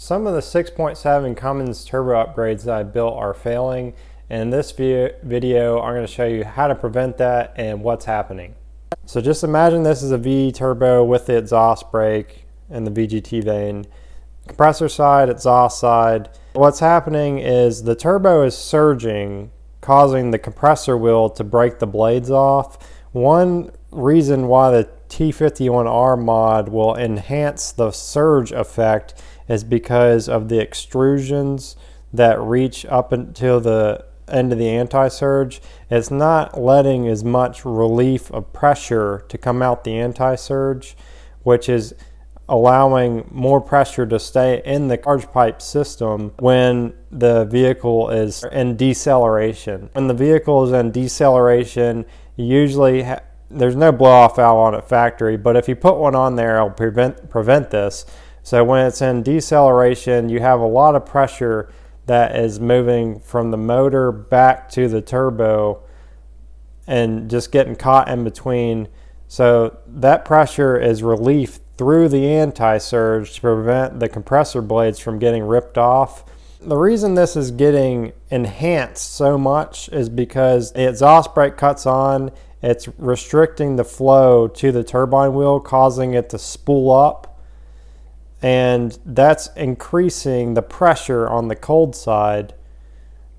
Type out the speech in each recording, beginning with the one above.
Some of the 6.7 Cummins turbo upgrades that I built are failing, and in this video I'm going to show you how to prevent that and what's happening. So just imagine this is a V turbo with the exhaust brake and the VGT vane. Compressor side, exhaust side. What's happening is the turbo is surging, causing the compressor wheel to break the blades off. One reason why the T51R mod will enhance the surge effect is because of the extrusions that reach up until the end of the anti-surge. It's not letting as much relief of pressure to come out the anti-surge, which is allowing more pressure to stay in the charge pipe system when the vehicle is in deceleration. When the vehicle is in deceleration, usually there's no blow-off valve on at factory, but if you put one on there, it'll prevent this. So when it's in deceleration, you have a lot of pressure that is moving from the motor back to the turbo and just getting caught in between. So that pressure is relief through the anti-surge to prevent the compressor blades from getting ripped off. The reason this is getting enhanced so much is because the exhaust brake cuts on. It's restricting the flow to the turbine wheel, causing it to spool up. And that's increasing the pressure on the cold side.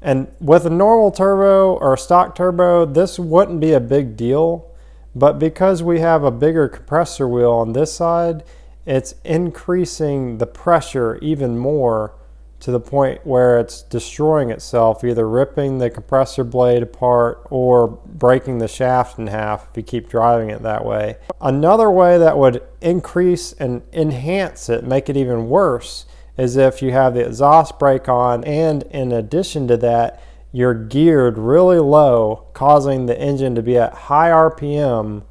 And with a normal turbo or a stock turbo, this wouldn't be a big deal. But because we have a bigger compressor wheel on this side, it's increasing the pressure even more to the point where it's destroying itself, either ripping the compressor blade apart or breaking the shaft in half if you keep driving it that way. Another way that would increase and enhance it, make it even worse, is if you have the exhaust brake on and in addition to that, you're geared really low, causing the engine to be at high RPM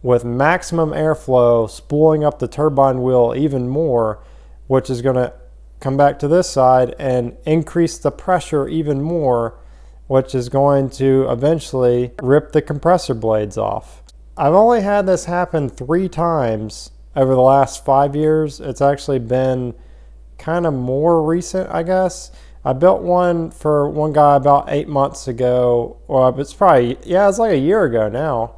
with maximum airflow, spooling up the turbine wheel even more, which is going to come back to this side and increase the pressure even more, which is going to eventually rip the compressor blades off. I've only had this happen 3 times over the last 5 years. It's actually been kind of more recent, I guess. I built one for one guy about 8 months ago. Well, it's probably, yeah, it's like a year ago now.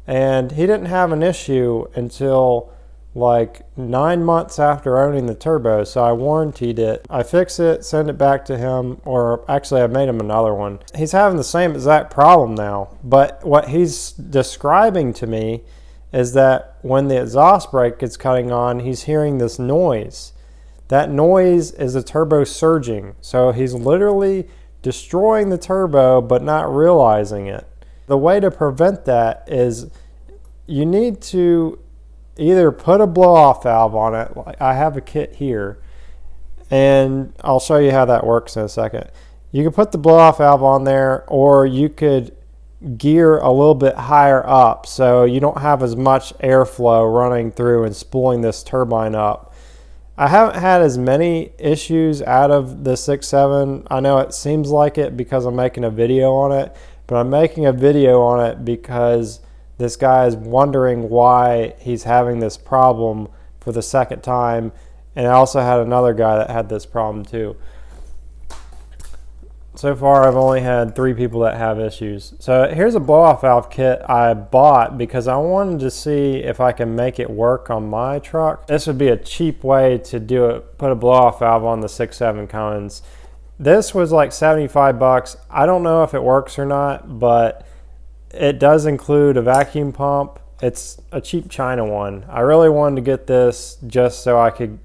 And he didn't have an issue until like 9 months after owning the turbo, so I warrantied it. I fixed it, sent it back to him, or actually I made him another one. He's having the same exact problem now, but what he's describing to me is that when the exhaust brake is cutting on, he's hearing this noise. That noise is the turbo surging, so he's literally destroying the turbo but not realizing it. The way to prevent that is you need to either put a blow-off valve on it. I have a kit here, and I'll show you how that works in a second. You can put the blow-off valve on there, or you could gear a little bit higher up so you don't have as much airflow running through and spooling this turbine up. I haven't had as many issues out of the 6.7. I know it seems like it because I'm making a video on it, but I'm making a video on it because this guy is wondering why he's having this problem for the second time. And I also had another guy that had this problem too. So far, I've only had 3 people that have issues. So here's a blow-off valve kit I bought because I wanted to see if I can make it work on my truck. This would be a cheap way to do it, put a blow-off valve on the 6.7 Cummins. This was like 75 bucks. I don't know if it works or not, but it does include a vacuum pump. It's a cheap China one. I really wanted to get this just so I could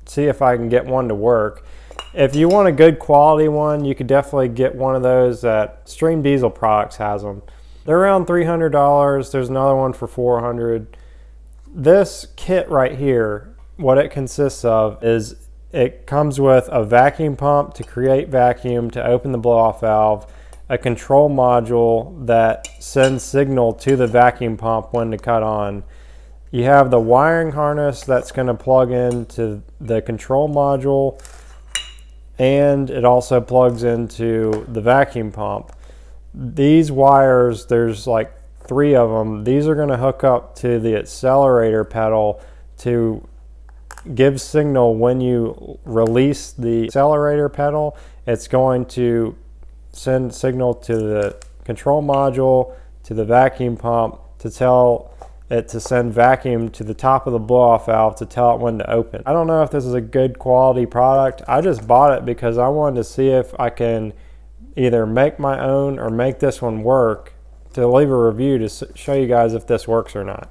see if I can get one to work. If you want a good quality one, you could definitely get one of those that Stream Diesel Products has them. They're around $300. There's another one for $400. This kit right here, what it consists of is it comes with a vacuum pump to create vacuum to open the blow-off valve, a control module that sends signal to the vacuum pump when to cut on. You have the wiring harness that's going to plug into the control module, and it also plugs into the vacuum pump. These wires, there's like 3 of them. These are going to hook up to the accelerator pedal to gives signal when you release the accelerator pedal. It's going to send signal to the control module, to the vacuum pump, to tell it to send vacuum to the top of the blow-off valve to tell it when to open. I don't know if this is a good quality product. I just bought it because I wanted to see if I can either make my own or make this one work, to leave a review to show you guys if this works or not.